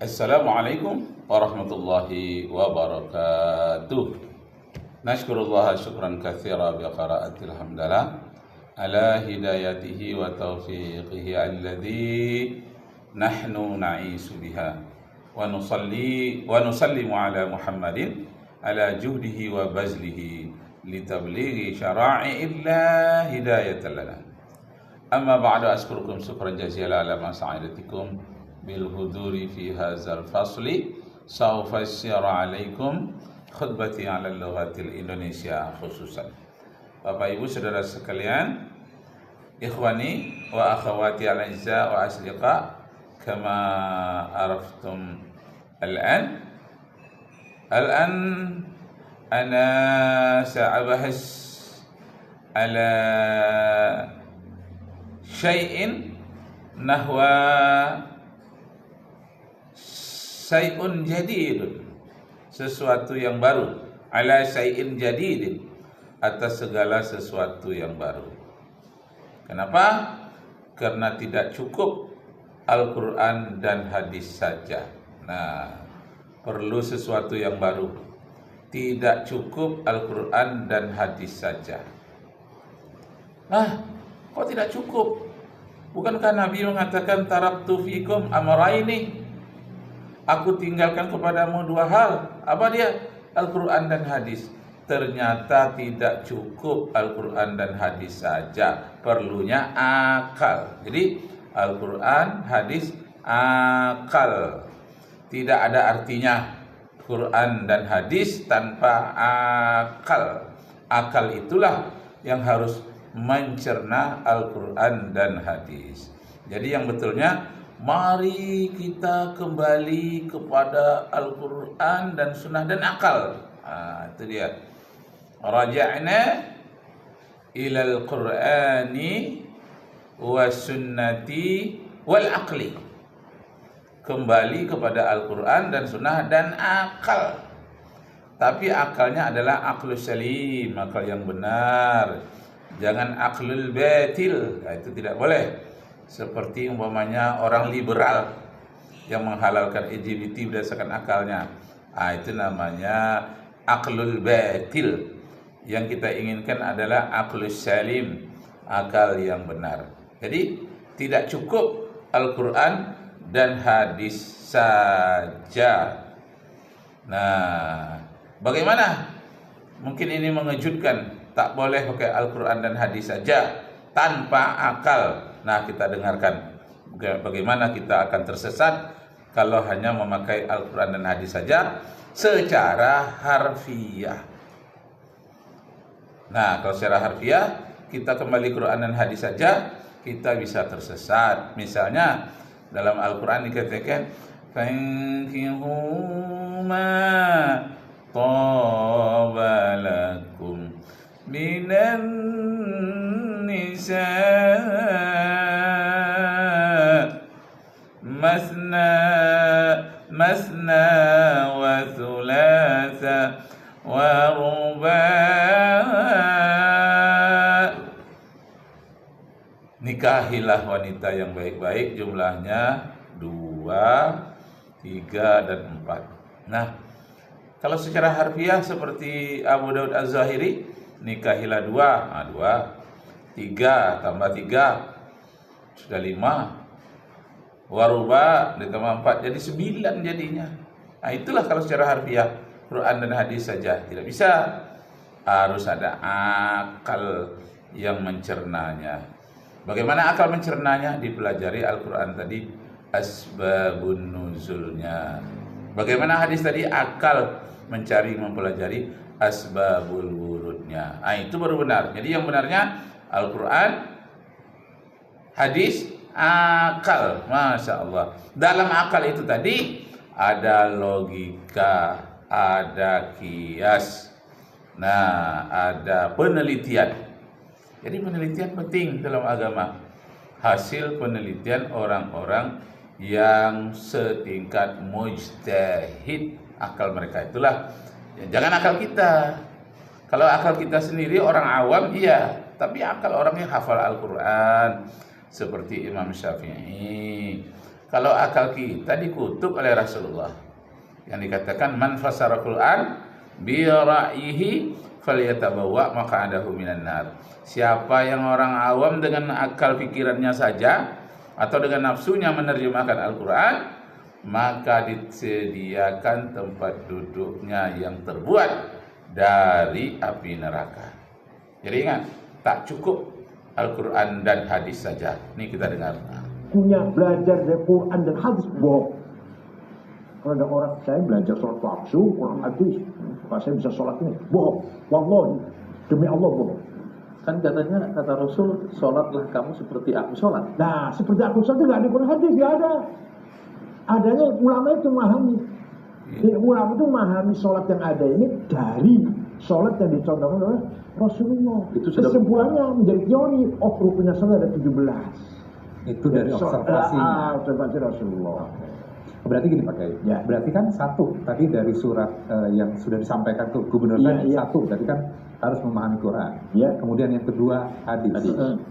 Assalamualaikum warahmatullahi wabarakatuh. Nashkurullah syukran katsira bi qiraatil hamdalah ala hidayatihi wa taufiqihi alladhi nahnu na'isu biha wa nusallimu ala Muhammadin ala juhdihi wa bazlihi litablighi syara'i'illah hidayatan lana. Amma ba'du, askurukum syukran jazila ala masa'idatikum bil huduri fi hadzal fasli. Sawfa yassira alaikum khutbati ala lughatil Indonesia khususan. Bapak Ibu saudara sekalian, ikhwani wa akhawati al-izza wa asdiqa, kama araftum al-an ana sa'abahas ala syai'in nahwa syai'un jadidun, sesuatu yang baru, ala syai'in jadidin, atas segala sesuatu yang baru. Kenapa? Karena tidak cukup Al-Quran dan hadis saja. Nah, perlu sesuatu yang baru. Tidak cukup Al-Quran dan hadis saja. Kok tidak cukup? Bukankah Nabi mengatakan taraktu fikum amrayni? Aku tinggalkan kepadamu dua hal. Apa dia? Al-Quran dan hadis. Ternyata tidak cukup Al-Quran dan hadis saja. Perlunya akal. Jadi Al-Quran, hadis, akal. Tidak ada artinya Quran dan hadis tanpa akal. Akal itulah yang harus mencerna Al-Quran dan hadis. Jadi yang betulnya, mari kita kembali kepada Al-Quran dan sunnah dan akal. Itu dia. Raja'na ilal Qur'ani wa sunnati wal aqli. Kembali kepada Al-Quran dan sunnah dan akal. Tapi akalnya adalah aklus salim, akal yang benar. Jangan aklul batil, itu tidak boleh. Seperti umpamanya orang liberal yang menghalalkan LGBT berdasarkan akalnya. Itu namanya aklul batil. Yang kita inginkan adalah aklus salim, akal yang benar. Jadi tidak cukup Al-Quran dan hadis saja. Nah, bagaimana? Mungkin ini mengejutkan. Tak boleh pakai Al-Quran dan hadis saja tanpa akal. Nah, kita dengarkan bagaimana kita akan tersesat kalau hanya memakai Al-Quran dan hadis saja secara harfiah. Nah, kalau secara harfiah kita kembali Quran dan hadis saja, kita bisa tersesat. Misalnya dalam Al-Quran dikatakan fankihu ma tabalakum minan nisa masna wa thulatha wa ruba'. Nikahilah wanita yang baik-baik, jumlahnya 2, 3, dan 4. Nah, kalau secara harfiah seperti Abu Daud Az-Zahiri, nikahilah 2, 2, 3 tambah 3 sudah 5, waruba ditambah 4 jadi 9 jadinya. Nah, itulah kalau secara harfiah Quran dan hadis saja tidak bisa, harus ada akal yang mencernanya. Bagaimana akal mencernanya? Dipelajari Al-Quran tadi asbabun nuzulnya. Bagaimana hadis tadi? Akal mencari, mempelajari asbabul wurudnya. Itu baru benar. Jadi yang benarnya Al-Quran, hadis, akal. Masya Allah. Dalam akal itu tadi ada logika, ada kias, ada penelitian. Jadi penelitian penting dalam agama. Hasil penelitian orang-orang yang setingkat mujtahid. Akal mereka itulah. Jangan akal kita. Kalau akal kita sendiri orang awam iya, tapi akal orang yang hafal Al-Quran seperti Imam Syafi'i. Kalau akal kita dikutuk oleh Rasulullah yang dikatakan man fasara Quran bi ra'yihi falyatabawwa maq'adahu minan nar. Siapa yang orang awam dengan akal pikirannya saja atau dengan nafsunya menerjemahkan Al-Quran, maka disediakan tempat duduknya yang terbuat dari api neraka. Jadi ingat, tak cukup Al-Quran dan hadis saja. Ini kita dengar. Punya belajar dari Quran dan hadis, bohong. Kalau ada orang, saya belajar sholat waktu, Quran hadis, maka saya bisa sholat ini, bohong. Wallahi, demi Allah bohong. Kan katanya, kata Rasul, sholatlah kamu seperti aku sholat. Nah, seperti aku sholat itu gak ada Quran hadis, gak ada. Adanya ulama itu memahami. Ulama itu memahami sholat yang ada ini dari sholat yang dicontohkan oleh Rasulullah. Itu sudah kesimpulannya menjadi teori. Oh, rukunnya sholat ada 17. Itu dari observasi. Observasi Rasulullah. Berarti gini Pak Kiai, Ya. berarti kan satu tadi dari surat yang sudah disampaikan tuh gubernur Iya, tadi, iya. satu berarti kan harus memahami Quran. Ya. Kemudian yang kedua hadis.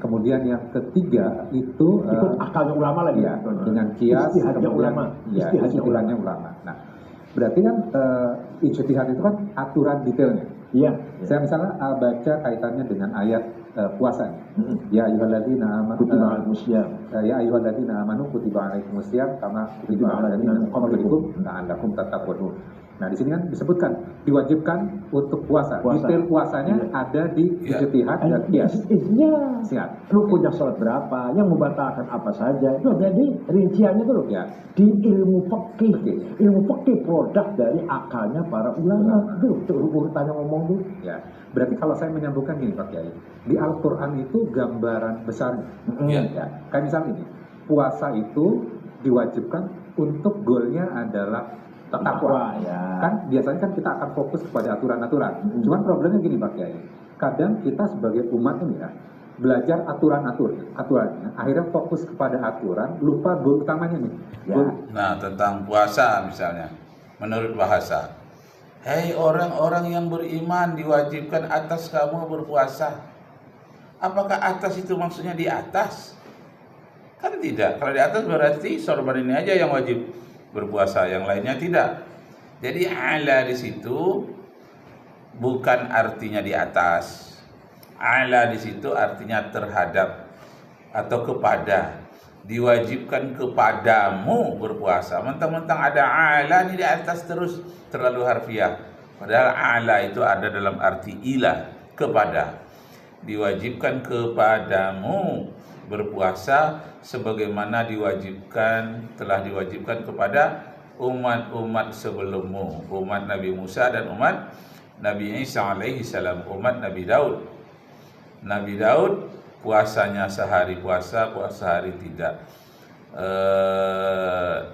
Kemudian yang ketiga itu Ikut akalnya ulama lagi. ya, dengan kias, Istihadnya kemudian ulama. ya, istihadnya ulama. Nah, berarti kan ijtihad itu kan aturan detailnya. Iya. Saya misalnya baca kaitannya dengan ayat puasa. Ya ayyuhalladzina amanu Kutiba al-musyam. ya ayyuhalladzina amanu kutiba alaikumusiyam kama kutiba alal ladzina min qablikum la'allakum tattaqun. Nah, di sini kan disebutkan diwajibkan untuk puasa. Detail puasanya ada di ijtihad dan qiyas. Iya. Siap. Rukunnya sholat berapa, yang membatalkan apa saja. Itu jadi rinciannya itu loh. Ya. Di ilmu fikih. Ilmu fikih produk dari akalnya para ulama. Itu urutannya ngomong tuh. Ya. Berarti kalau saya menyambungkan gini Pak Kiai, di Al-Qur'an itu gambaran besarnya. Ya. Kayak misalnya ini, puasa itu diwajibkan untuk goalnya adalah takwa. Ya. Kan biasanya kan kita akan fokus kepada aturan-aturan. Cuman problemnya gini Pak Kiai, kadang kita sebagai umat ini ya belajar aturannya, akhirnya fokus kepada aturan, lupa goal utamanya nih. Ya. Nah, tentang puasa misalnya, menurut bahasa, hei orang-orang yang beriman diwajibkan atas kamu berpuasa. Apakah atas itu maksudnya di atas? Kan tidak. Kalau di atas berarti sorban ini aja yang wajib berpuasa, yang lainnya tidak. Jadi ala di situ bukan artinya di atas. Ala di situ artinya terhadap atau kepada. Diwajibkan kepadamu berpuasa. Mentang-mentang ada ala ini di atas terus, terlalu harfiah. Padahal ala itu ada dalam arti ila, kepada. Diwajibkan kepadamu berpuasa sebagaimana telah diwajibkan kepada umat-umat sebelummu, umat Nabi Musa dan umat Nabi Isa alaihi salam, umat Nabi Daud. Nabi Daud puasanya sehari puasa hari tidak.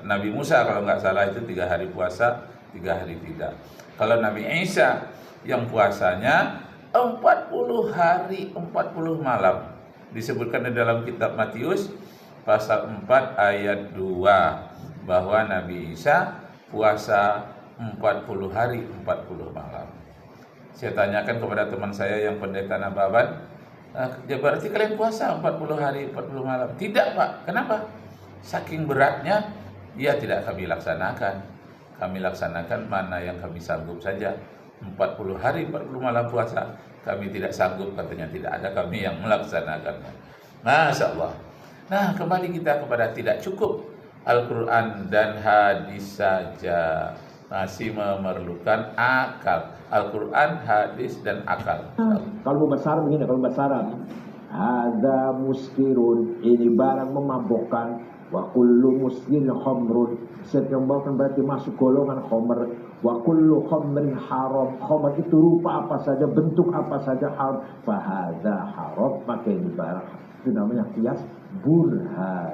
Nabi Musa kalau nggak salah itu 3 hari puasa, 3 hari tidak. Kalau Nabi Isa yang puasanya 40 hari 40 malam. Disebutkan di dalam kitab Matius pasal 4 ayat 2 bahwa Nabi Isa puasa 40 hari 40 malam. Saya tanyakan kepada teman saya yang pendeta Nababan, ya berarti kalian puasa 40 hari 40 malam? Tidak Pak, kenapa? Saking beratnya, ya tidak kami laksanakan. Kami laksanakan mana yang kami sanggup saja. 40 hari 40 malam puasa kami tidak sanggup, katanya tidak ada kami yang melaksanakannya. Masya Allah. Nah, kembali kita kepada tidak cukup Al-Quran dan hadis saja, masih memerlukan akal. Al-Quran, hadis dan akal. Kalau bahasa Arab begini, kalau bahasa Arab ada muskirun, ini barang memabukkan. Wa kullu muskirin khamrun, setiap memabukkan berarti masuk golongan khamr. Wa kullu khamrin haram, khamr itu rupa apa saja, bentuk apa saja haram. Fahadha haram, maka ini barang itu namanya qiyas burhan.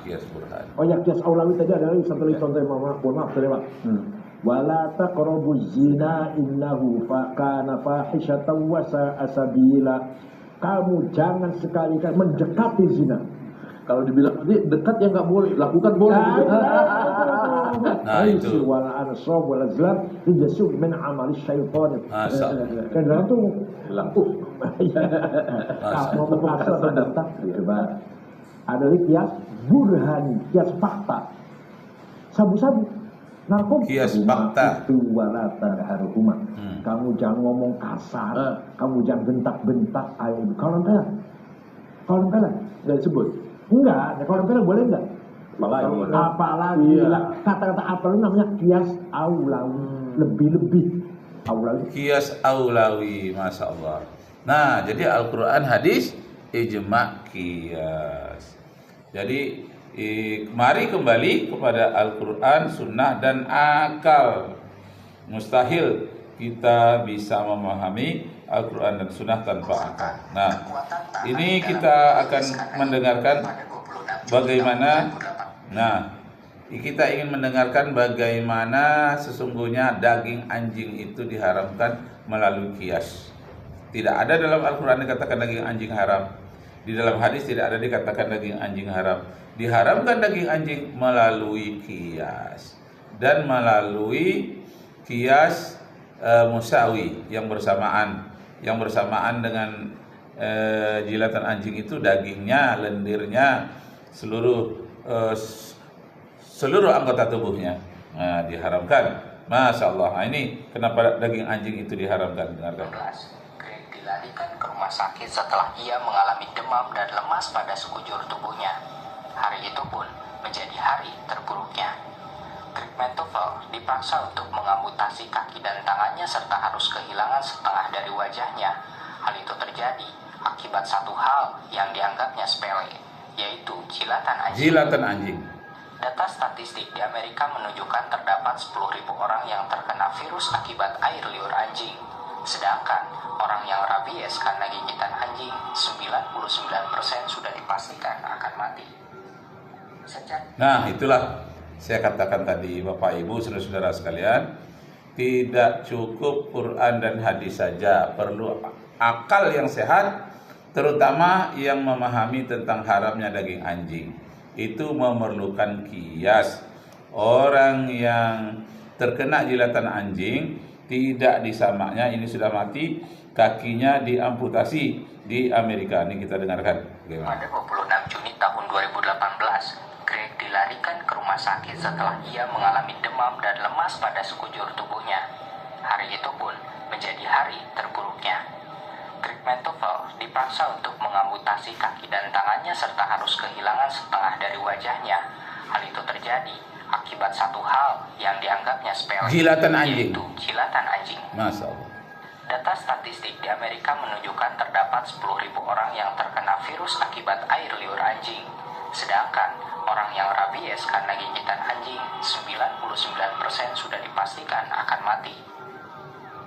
Qiyas burhan. Oh ya, qiyas aulawi tadi adalah satu contoh, maaf terlewat. Wala taqrabuz zina innahu kana fahishatan wa sa'a sabila. Kamu jangan sekali-kali mendekati zina. Kalau dibilang nanti dekat ya nggak boleh, lakukan boleh. Nah itu. Wala ansab wala zlam rijsun min amali syaitan. Kan itu laku. Mau berpuasa atau dekat, coba. Ada lagi kias burhani, kias fakta. Sabu-sabu, narkoba. Kias fakta. Itu walata harhuma. Kamu jangan ngomong kasar, kamu jangan bentak-bentak ayat itu. Kalau nempel, Nggak disebut. enggak. Kalau nempel boleh enggak? Apalagi Iya. kata-kata apa itu namanya kias aulawi, lebih-lebih aulawi. Kias aulawi, masya Allah. Nah, jadi Al-Quran, hadis, ijma, kias. Jadi mari kembali kepada Al-Quran, sunnah, dan akal. Mustahil kita bisa memahami Al-Quran dan sunnah tanpa akal. Nah, ini kita akan mendengarkan bagaimana. Nah, kita ingin mendengarkan bagaimana sesungguhnya daging anjing itu diharamkan melalui kias. Tidak ada dalam Al-Quran dikatakan daging anjing haram. Di dalam hadis tidak ada dikatakan daging anjing haram. Diharamkan daging anjing melalui kias dan melalui kias musawi yang bersamaan dengan jilatan anjing itu dagingnya, lendirnya, seluruh anggota tubuhnya diharamkan. Masya Allah. Nah, ini kenapa daging anjing itu diharamkan. Dengarkan. Greg dilarikan ke rumah sakit setelah ia mengalami demam dan lemas pada sekujur tubuhnya. Hari itu pun menjadi hari terburuknya. Greg Mentoffel dipaksa untuk mengamputasi kaki dan tangannya serta harus kehilangan setengah dari wajahnya. Hal itu terjadi akibat satu hal yang dianggapnya sepele, yaitu jilatan anjing. Jilatan anjing. Data statistik di Amerika menunjukkan terdapat 10.000 orang yang terkena virus akibat air liur anjing. Sedangkan orang yang rabies karena gigitan anjing, 99% sudah dipastikan akan mati. Nah, itulah saya katakan tadi, Bapak Ibu, saudara-saudara sekalian, tidak cukup Quran dan hadis saja, perlu akal yang sehat, terutama yang memahami tentang haramnya daging anjing. Itu memerlukan kias. Orang yang terkena jilatan anjing tidak disamaknya, ini sudah mati, kakinya diamputasi di Amerika. Ini kita dengarkan. Pada 26 Juni tahun 2018, Greg dilarikan ke rumah sakit setelah ia mengalami demam dan lemas pada sekujur tubuhnya. Hari itu pun menjadi hari terburuknya. Greg Mentoffel dipaksa untuk mengamputasi kaki dan tangannya serta harus kehilangan setengah dari wajahnya. Hal itu terjadi akibat satu hal yang dianggapnya sepele, Jilatan anjing. yaitu jilatan anjing. Masya Allah. Data statistik di Amerika menunjukkan terdapat 10.000 orang yang terkena virus akibat air liur anjing. Sedangkan orang yang rabies karena gigitan anjing, 99% sudah dipastikan akan mati.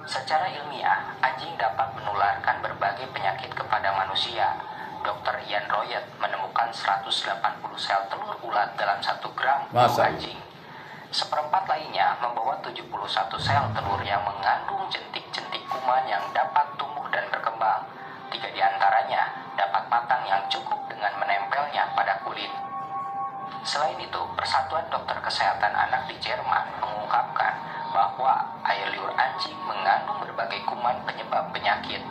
Secara ilmiah, anjing dapat menularkan berbagai penyakit kepada manusia. Dr. Ian Royet menemukan 180 sel telur ulat dalam 1 gram tubuh anjing. Seperempat lainnya membawa 71 sel telur yang mengandung jentik-jentik kuman yang dapat tumbuh dan berkembang. 3 diantaranya dapat matang yang cukup dengan menempelnya pada kulit. Selain itu, Persatuan Dokter Kesehatan Anak di Jerman mengungkapkan bahwa air liur anjing mengandung berbagai kuman penyebab penyakit.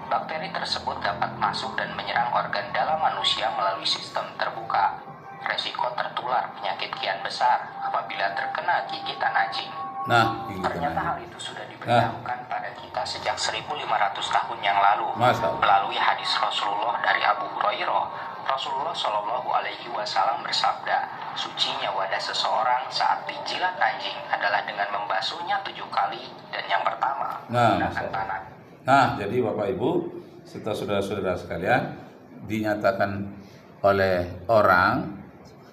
Bakteri tersebut dapat masuk dan menyerang organ dalam manusia melalui sistem terbuka. Resiko tertular penyakit kian besar apabila terkena gigitan anjing. Nah, Ternyata hal itu sudah diberitahukan pada kita sejak 1.500 tahun yang lalu melalui hadis Rasulullah dari Abu Hurairah. Rasulullah Shallallahu Alaihi Wasallam bersabda, sucinya wadah seseorang saat dijilat anjing adalah dengan membasuhnya 7 kali dan yang pertama menggunakan tangan. Nah, jadi Bapak Ibu, serta saudara-saudara sekalian, dinyatakan oleh orang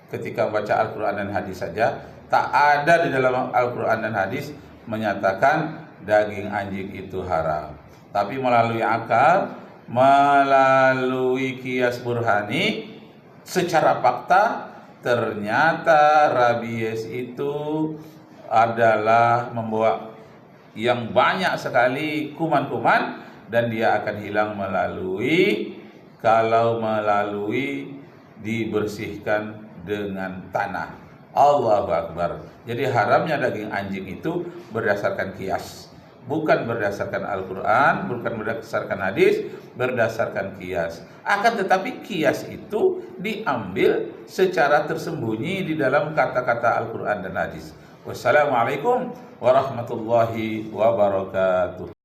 ketika membaca Al-Quran dan hadis saja, tak ada di dalam Al-Quran dan hadis menyatakan daging anjing itu haram. Tapi melalui akal, melalui kias burhani, secara fakta ternyata rabies itu adalah membawa yang banyak sekali kuman-kuman, dan dia akan hilang melalui dibersihkan dengan tanah. Allahu Akbar. Jadi haramnya daging anjing itu berdasarkan kias. bukan berdasarkan Al-Quran, bukan berdasarkan hadis, berdasarkan kias. Akan tetapi kias itu diambil secara tersembunyi di dalam kata-kata Al-Quran dan hadis. Wassalamualaikum warahmatullahi wabarakatuh.